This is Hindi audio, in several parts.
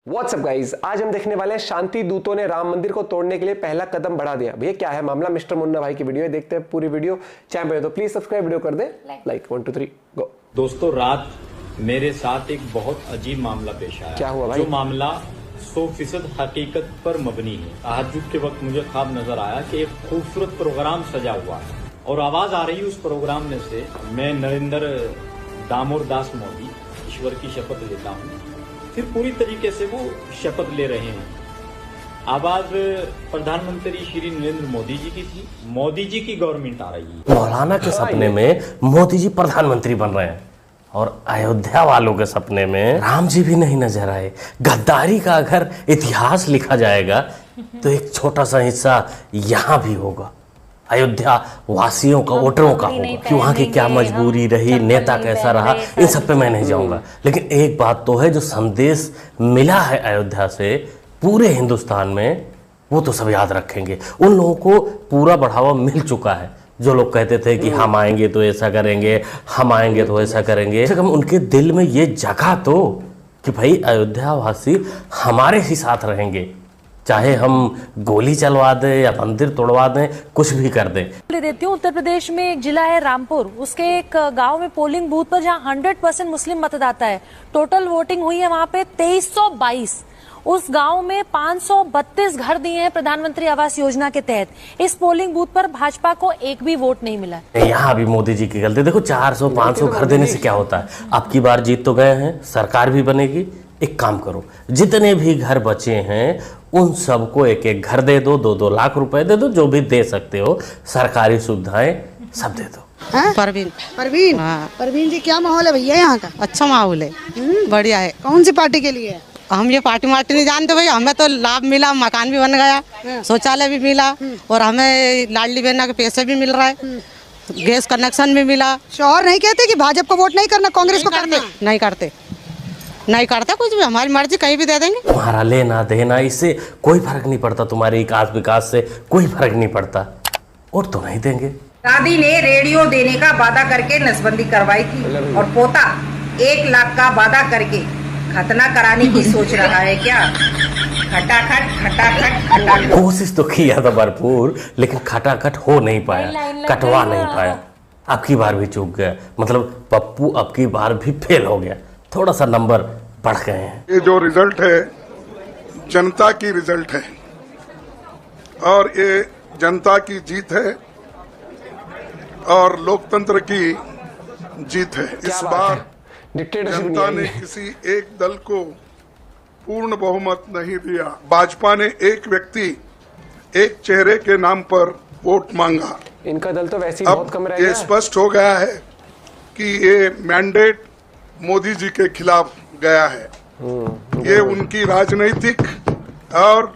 व्हाट्सअप गाइस, आज हम देखने वाले हैं शांति दूतों ने राम मंदिर को तोड़ने के लिए पहला कदम बढ़ा दिया। भैया क्या है मामला? मिस्टर मुन्ना भाई की वीडियो है, देखते हैं पूरी वीडियो। चैनल पे तो प्लीज सब्सक्राइब, वीडियो कर दे लाइक। 1 2 3 गो। दोस्तों, रात मेरे साथ एक बहुत अजीब मामला पेश आया। क्या हुआ भाई? जो मामला 100% हकीकत पर मबनी है। तहज्जुद के वक्त मुझे ख्वाब नजर आया कि एक खूबसूरत प्रोग्राम सजा हुआ है और आवाज आ रही उस प्रोग्राम में से, मैं नरेंद्र दामोदर दास मोदी ईश्वर की शपथ लेता हूँ। फिर पूरी तरीके से वो शपथ ले रहे हैं। आवाज प्रधानमंत्री श्री नरेंद्र मोदी जी की थी। मोदी जी की गवर्नमेंट आ रही है। मौलाना के सपने में मोदी जी प्रधानमंत्री बन रहे हैं और अयोध्या वालों के सपने में राम जी भी नहीं नजर आए। गद्दारी का अगर इतिहास लिखा जाएगा तो एक छोटा सा हिस्सा यहाँ भी होगा, अयोध्या वासियों का, वोटरों का होगा कि वहाँ की क्या मजबूरी रही, नेता कैसा रहा, इन सब पे मैं नहीं जाऊंगा। लेकिन एक बात तो है, जो संदेश मिला है अयोध्या से पूरे हिंदुस्तान में, वो तो सब याद रखेंगे। उन लोगों को पूरा बढ़ावा मिल चुका है। जो लोग कहते थे कि हम आएंगे तो ऐसा करेंगे, हम आएंगे तो ऐसा करेंगे, कम उनके दिल में ये जगह तो कि भाई अयोध्या वासी हमारे ही साथ रहेंगे, चाहे हम गोली चलवा दें या मंदिर तोड़वा दें, कुछ भी कर दें। देती हूँ, उत्तर प्रदेश में एक जिला है रामपुर, उसके एक गांव में पोलिंग बूथ पर जहाँ 100% मुस्लिम मतदाता है। टोटल वोटिंग हुई है वहाँ पे 2322। उस गांव में 532 घर दिए हैं प्रधानमंत्री आवास योजना के तहत। इस पोलिंग बूथ पर भाजपा को एक भी वोट नहीं मिला। यहाँ भी मोदी जी की गलती। देखो 400-500 घर देने से क्या होता है? अब की बार जीत तो गए हैं, सरकार भी बनेगी। एक काम करो, जितने भी घर बचे हैं उन सबको एक एक घर दे दो, 2-2 लाख रुपए दे दो, जो भी दे सकते हो, सरकारी सुविधाएं सब दे दो। परवीन हाँ। परवीन जी, क्या माहौल है भैया यहाँ का? अच्छा माहौल है, बढ़िया है। कौन सी पार्टी के लिए है? हम ये पार्टी वार्टी नहीं जानते भाई, हमें तो लाभ मिला, मकान भी बन गया, शौचालय भी मिला और हमें लाडली बहना के पैसे भी मिल रहा है, गैस कनेक्शन भी मिला। शौहर नहीं कहते कि भाजपा को वोट नहीं करना, कांग्रेस को करना? नहीं करते कुछ भी, हमारी मर्जी कहीं भी दे देंगे। तुम्हारा लेना देना इससे कोई फर्क नहीं पड़ता, तुम्हारे विकास से कोई फर्क नहीं पड़ता। वोट तो नहीं देंगे। दादी ने रेडियो देने का वादा करके नसबंदी करवाई थी और पोता 1 लाख का वादा करके खतना कराने की सोच रहा है क्या? खटाखट। कोशिश तो किया था भरपूर, लेकिन खटाखट हो नहीं पाया, कटवा नहीं पाया। अब की बार भी चूक गया, मतलब पप्पू अब की बार भी फेल हो गया, थोड़ा सा नंबर बढ़ गए हैं। ये जो रिजल्ट है जनता की रिजल्ट है और ये जनता की जीत है और लोकतंत्र की जीत है। इस बार जनता ने किसी एक दल को पूर्ण बहुमत नहीं दिया। भाजपा ने एक व्यक्ति, एक चेहरे के नाम पर वोट मांगा। इनका दल तो वैसे ही बहुत कम रह गया। ये स्पष्ट हो गया है कि ये मैंडेट मोदी जी के खिलाफ गया है। ये उनकी राजनीतिक और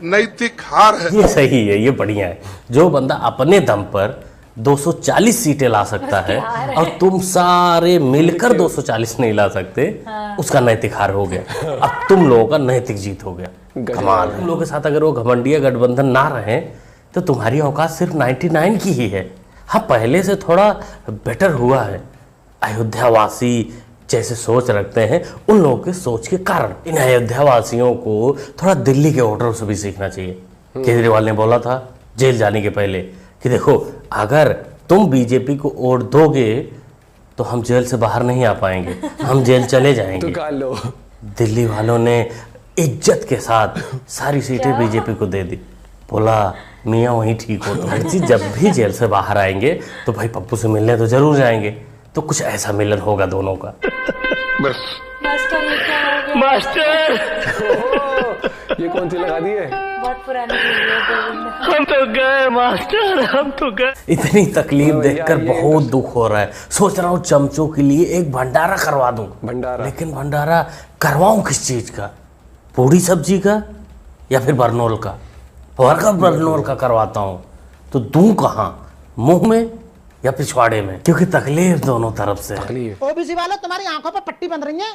नैतिक हार है। ये सही है, ये बढ़िया है। जो बंदा अपने दम पर 240 सीटें ला सकता है और तुम सारे मिलकर 240 नहीं ला सकते, उसका नैतिक हार हो गया। अब तुम लोगों का नैतिक जीत हो गया। कमाल है। तुम लोगों के साथ अगर वो घमंडिया गठबंधन ना रहे तो तुम्हारी औकात सिर्फ 99 की ही है। हाँ, पहले से थोड़ा बेटर हुआ है। अयोध्या वासी जैसे सोच रखते हैं, उन लोगों के सोच के कारण इन अयोध्या वासियों को थोड़ा दिल्ली के वोटरों से भी सीखना चाहिए। केजरीवाल ने बोला था जेल जाने के पहले कि देखो, अगर तुम बीजेपी को वोट दोगे तो हम जेल से बाहर नहीं आ पाएंगे, हम जेल चले जाएंगे। तो दिल्ली वालों ने इज्जत के साथ सारी सीटें बीजेपी को दे दी। बोला मियाँ वहीं ठीक हो। तो जब भी जेल से बाहर आएंगे तो भाई पप्पू से मिलने तो जरूर जाएंगे, तो कुछ ऐसा मिलन होगा दोनों का। बस मास्टर ये कौन सी लगा दी है? बहुत पुरानी हम तो गए मास्टर, हम तो गए। इतनी तकलीफ देखकर बहुत दुख हो रहा है। सोच रहा हूँ चमचों के लिए एक भंडारा करवा दूं। भंडारा? लेकिन भंडारा करवाऊं किस चीज का? पूरी सब्जी का या फिर बरनोल का? और बरनोल का करवाता हूँ तो दूं कहाँ, मुंह में या पिछवाड़े में? क्योंकि तकलीफ दोनों तरफ से है। ओबीसी वालों, तुम्हारी आंखों पर पट्टी बंध रही है?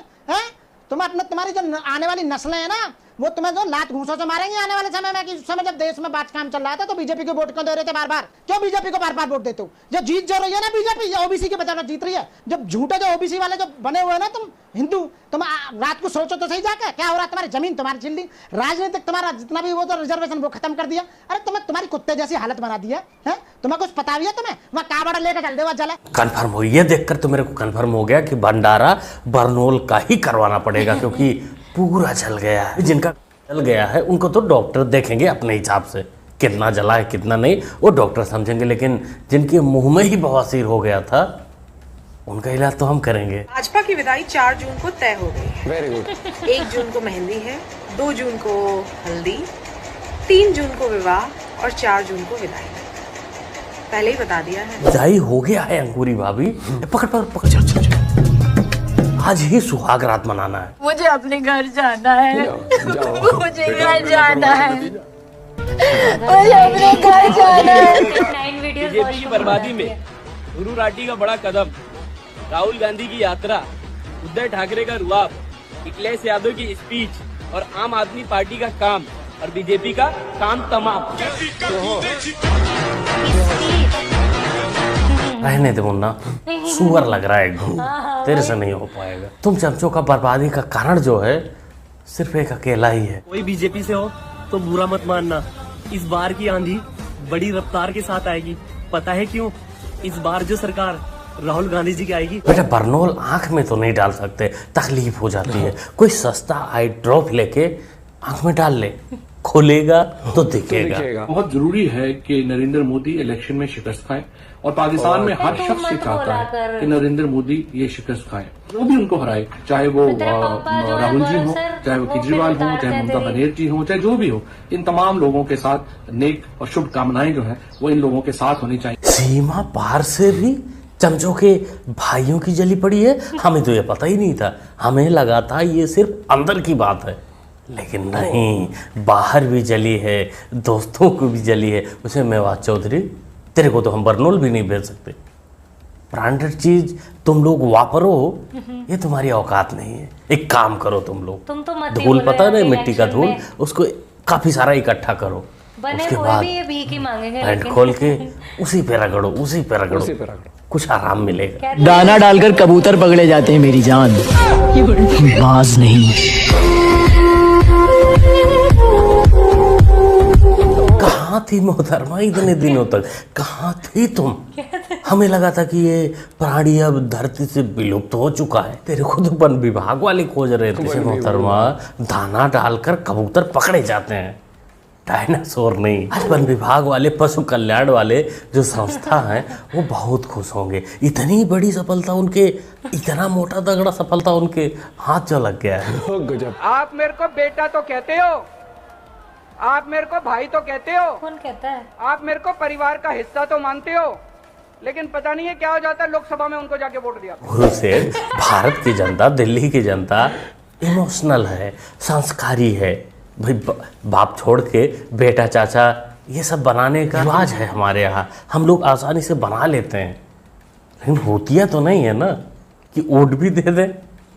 तुम्हारी जो आने वाली नस्लें हैं ना, वो तुम्हें जो लात घूंसों से मारेंगे आने वाले समय में, कि उस समय जब देश में बात काम चल रहा था तो बीजेपी को वोट क्यों दे रहे थे बार बार? क्यों बीजेपी को बार बार वोट देते हो? जो जीत जो रही है ना बीजेपी, ओबीसी के बदौलत जीत रही है। जब झूठे जो ओबीसी वाले जो बने हुए ना तुम हिंदू, तुम रात को सोचो तो सही जाकर क्या हो रहा है। तुम्हारी जमीन तुम्हारी चिल्ली, राजनीतिक तुम्हारा जितना भी वो तो रिजर्वेशन वो खत्म कर दिया। अरे तुम्हारी कुत्ते जैसी हालत बना दी है। तुम्हें कुछ पता भी है? तुम्हें वहाँ का बड़ा लेकर चल दे जले। कंफर्म हो, ये देखकर तो मेरे को कंफर्म हो गया कि भंडारा बरनौल का ही करवाना पड़ेगा, क्योंकि पूरा जल गया है। जिनका जल गया है उनको तो डॉक्टर देखेंगे अपने हिसाब से, कितना जला है कितना नहीं वो डॉक्टर समझेंगे, लेकिन जिनके मुंह में ही बवासीर हो गया था उनका इलाज तो हम करेंगे। भाजपा की विदाई 4 जून को तय हो गई है। Very good. 1 जून को मेहंदी है, 2 जून को हल्दी, 3 जून को विवाह और 4 जून को विदाई। पहले ही बता दिया है। विदाई हो गया है अंकुरी भाभी। पकड़ पकड़ पकड़, चल चल चल। आज ही सुहाग रात मनाना है। मुझे अपने घर जाना है। मुझे घर जाना है। मुझे अपने घर जाना है। बीजेपी की बर्बादी में गुरु राठी का बड़ा कदम, राहुल गांधी की यात्रा, उद्धव ठाकरे का रुआब, अखिलेश यादव की स्पीच और आम आदमी पार्टी का काम और बीजेपी का काम तमाम। रहने दे मुन्ना, सुअर लग रहा है एकदम, तेरे से नहीं हो पाएगा। तुम चमचों का बर्बादी का कारण जो है सिर्फ एक अकेला ही है। कोई बीजेपी से हो तो बुरा मत मानना, इस बार की आंधी बड़ी रफ्तार के साथ आएगी। पता है क्यों? इस बार जो सरकार राहुल गांधी जी की आएगी। बेटा बरनौल आंख में तो नहीं डाल सकते, तकलीफ हो जाती है। कोई सस्ता आई ड्रॉप लेके आंख में डाल ले, खोलेगा तो दिखेगा। बहुत जरूरी है कि नरेंद्र मोदी इलेक्शन में शिकस्त खाए और पाकिस्तान में हर शख्स ये चाहता है कि नरेंद्र मोदी ये शिकस्त खाए, जो भी उनको हराए, चाहे वो राहुल जी हो, चाहे वो केजरीवाल हो, चाहे ममता बनर्जी हो, चाहे जो भी हो। इन तमाम लोगों के साथ नेक और शुभकामनाएं जो है वो इन लोगों के साथ होनी चाहिए। सीमा पार से भी चमचों के भाइयों की जली पड़ी है। हमें तो ये पता ही नहीं था, हमें लगा था ये सिर्फ अंदर की बात है, लेकिन नहीं, बाहर भी जली है, दोस्तों को भी जली है। उसे मेवात चौधरी, तेरे को तो हम बरनौल भी नहीं भेज सकते। ब्रांडेड चीज तुम लोग वापरो, ये तुम्हारी औकात नहीं है। एक काम करो तुम लोग, धूल पता नहीं मिट्टी का धूल, उसको काफी सारा इकट्ठा करो, उसके बाद पैंट खोल के उसी पे रगड़ो, उसी पे रगड़ो, कुछ आराम मिलेगा। दाना डालकर कबूतर पकड़े जाते हैं मेरी जान, बाज नहीं। कहाँ थी मोहतरमा इतने दिनों तक? कहाँ थी तुम? हमें लगा था कि ये प्राणी अब धरती से विलुप्त हो चुका है। तेरे को तो वन विभाग वाले खोज रहे थे। मोहतरमा, दाना डालकर कबूतर पकड़े जाते हैं, डायनासोर नहीं। आज वन विभाग वाले, पशु कल्याण वाले जो संस्था है वो बहुत खुश होंगे। इतनी बड़ी सफलता उनके, इतना मोटा तगड़ा सफलता उनके हाथ जो लग गया है। आप मेरे को बेटा तो कहते हो, आप मेरे को भाई तो कहते हो, कौन कहता है? आप मेरे को परिवार का हिस्सा तो मानते हो, लेकिन पता नहीं है क्या हो जाता है, लोकसभा में उनको जाके वोट दिया। गुरु से भारत की जनता, दिल्ली की जनता इमोशनल है, संस्कारी है। भाई बाप छोड़ के बेटा चाचा ये सब बनाने का रिवाज है हमारे यहाँ, हम लोग आसानी से बना लेते हैं। लेकिन होतिया तो नहीं है ना कि वोट भी दे दे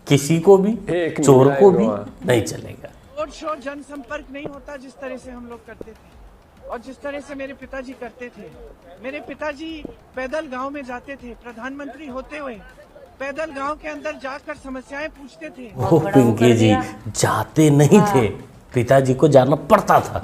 किसी को भी, चोर को भी, नहीं चलेगा। रोड शो जनसंपर्क नहीं होता जिस तरह से हम लोग करते थे और जिस तरह से मेरे पिताजी करते थे। मेरे पिताजी पैदल गांव में जाते थे, प्रधानमंत्री होते हुए पैदल गांव के अंदर जाकर समस्याएं पूछते थे। वो पिंकी जी जाते नहीं थे, पिताजी को जाना पड़ता था,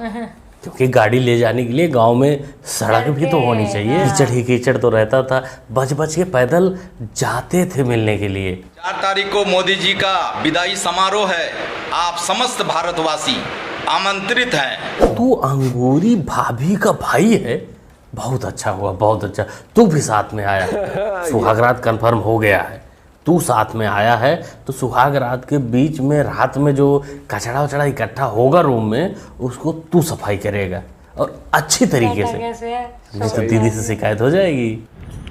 क्योंकि गाड़ी ले जाने के लिए गांव में सड़क भी तो होनी चाहिए। कीचड़ ही कीचड़ तो रहता था, बच बच के पैदल जाते थे मिलने के लिए। 4 तारीख को मोदी जी का विदाई समारोह है, आप समस्त भारतवासी आमंत्रित हैं। तू अंगूरी भाभी का भाई है, बहुत अच्छा हुआ, बहुत अच्छा। तू भी साथ में आया, सुहागरात कंफर्म हो गया है। तू साथ में आया है तो सुहाग रात के बीच में रात में जो कचड़ा वचड़ा इकट्ठा होगा रूम में, उसको तू सफाई करेगा और अच्छी तरीके से, नहीं तो दीदी से शिकायत हो जाएगी।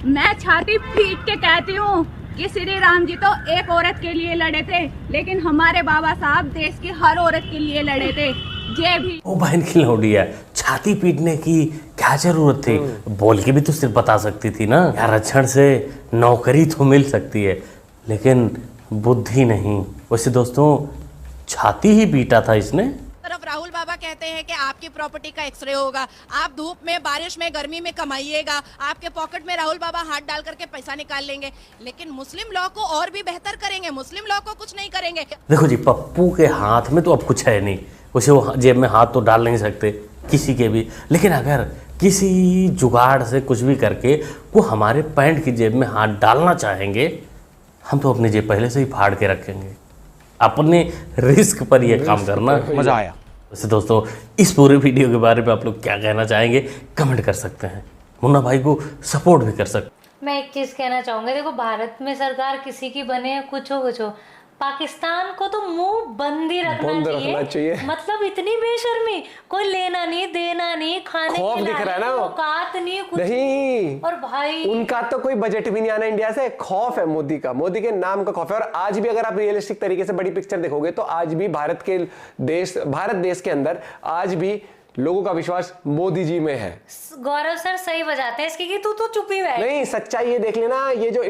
मैं छाती पीट के कहती हूँ कि श्री राम जी तो एक औरत के लिए लड़े थे, लेकिन हमारे बाबा साहब देश की हर औरत के लिए लड़े थे। जे भी वो बहन की लौंडिया, छाती पीटने की क्या जरूरत थी? बोल के भी तो सिर्फ बता सकती थी ना। यार आरक्षण से नौकरी तो मिल सकती है, लेकिन बुद्धि नहीं। वैसे दोस्तों छाती ही पीटा था इसने। कहते हैं कि आपकी प्रॉपर्टी का एक्सरे होगा, आप धूप में, बारिश में, गर्मी में कमाइएगा, आपके पॉकेट में राहुल बाबा हाथ डाल करके पैसा निकाल लेंगे, लेकिन मुस्लिम लॉ को और भी बेहतर करेंगे, मुस्लिम लॉ को कुछ नहीं करेंगे। देखो जी, पप्पू के हाथ में तो अब कुछ है नहीं, उसे वो जेब में हाथ तो डाल नहीं सकते किसी के भी, लेकिन अगर किसी जुगाड़ से कुछ भी करके वो हमारे पैंट की जेब में हाथ डालना चाहेंगे, हम तो अपनी जेब पहले से ही फाड़ के रखेंगे। अपने रिस्क पर ये काम करना। मजा आया। वैसे दोस्तों, इस पूरे वीडियो के बारे में आप लोग क्या कहना चाहेंगे कमेंट कर सकते हैं, मुन्ना भाई को सपोर्ट भी कर सकते हैं। मैं एक चीज़ कहना चाहूँगी, देखो भारत में सरकार किसी की बने, कुछ हो, पाकिस्तान को तो मुंह बंद ही रखना चाहिए। मतलब इतनी बेशर्मी, कोई लेना नहीं, देना नहीं, खाने खौफ दिख रहा है ना, औकात नहीं, कुछ नहीं। और भाई उनका तो कोई बजट भी नहीं आना इंडिया से, खौफ है मोदी का, मोदी के नाम का खौफ है। और आज भी अगर आप रियलिस्टिक तरीके से बड़ी पिक्चर देखोगे तो आज भी भारत देश के अंदर आज भी लोगों का विश्वास मोदी जी में है। गौरव सर सही बजाते हैं इसकी कि तू तो चुप ही है। नहीं, सच्चाई ये देख लेना, ये जो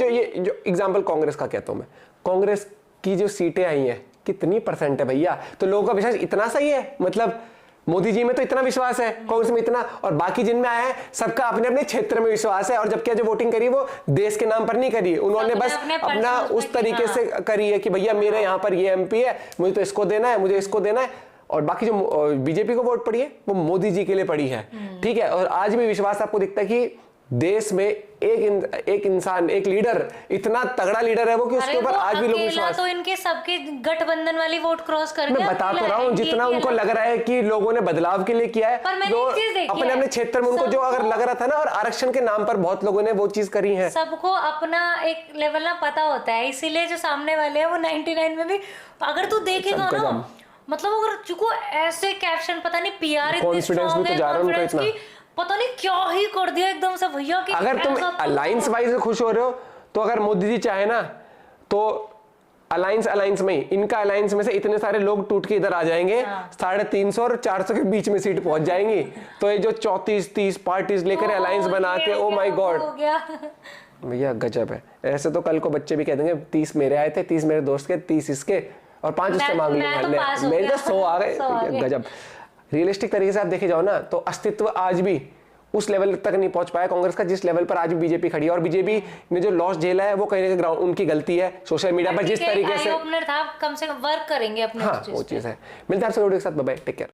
ये जो एग्जांपल कांग्रेस का कहता हूं मैं, कांग्रेस की जो सीटें आई हैं कितनी परसेंट है भैया, तो लोगों का विश्वास इतना सही है। मतलब मोदी जी में तो इतना विश्वास है, कांग्रेस में इतना, और बाकी जिनमें आया है सबका अपने अपने क्षेत्र में विश्वास है। और जबकि जो वोटिंग करी वो देश के नाम पर नहीं करी, उन्होंने बस अपना उस तरीके से करी है कि भैया मेरे यहाँ पर ये MP है, मुझे तो इसको देना है, मुझे इसको देना है। और बाकी जो बीजेपी को वोट पड़ी है वो मोदी जी के लिए पड़ी है, ठीक है। और आज भी विश्वास आपको दिखता है कि देश में एक इंसान, एक लीडर, इतना तगड़ा लीडर है वो कि उसके ऊपर आज भी लोग विश्वास। तो इनके सबके गठबंधन वाली वोट क्रॉस कर गया। मैं बता तो रहा हूँ, जितना उनको लग रहा है कि लोगों ने बदलाव के लिए किया है, अपने अपने क्षेत्र में उनको जो अगर लग रहा था ना, और आरक्षण के नाम पर बहुत लोगों ने वो चीज करी है। सबको अपना एक लेवल ना पता होता है, इसीलिए जो सामने वाले हैं वो 99 में भी अगर तू देखेगा ना, मतलब अगर चुको ऐसे कैप्शन, पता नहीं PR इतनी स्ट्रांग है, कॉन्फिडेंस की पता नहीं क्या ही कर दिया एकदम से भैया कि अगर तुम अलायंस वाइज खुश हो रहे हो तो अगर मोदी जी चाहे ना तो अलायंस में ही, इनका अलायंस में से इतने सारे लोग टूट के इधर आ जाएंगे, 350 और 400 के बीच में सीट पहुंच जाएंगी। तो ये जो 34-30 पार्टीज लेकर अलायंस बनाते, ओ माय गॉड भैया गजब है। ऐसे तो कल को बच्चे भी कह देंगे 30 मेरे आए थे, 30 मेरे दोस्त के, 30 इसके और 5 उससे मांग लिए, मेरे तो 100 आ गए। गजब। रियलिस्टिक तरीके से आप देखे जाओ ना तो अस्तित्व आज भी उस लेवल तक नहीं पहुंच पाया कांग्रेस का जिस लेवल पर आज भी बीजेपी खड़ी है। और बीजेपी ने जो लॉस झेला है वो कहीं ना कहीं ग्राउंड उनकी गलती है, सोशल मीडिया पर जिस तरीके से कम से कम वर्क करेंगे अपने। हाँ, वो चीज है। मिलते हैं आपसे वीडियो के साथ, बाय बाय, टेक केयर।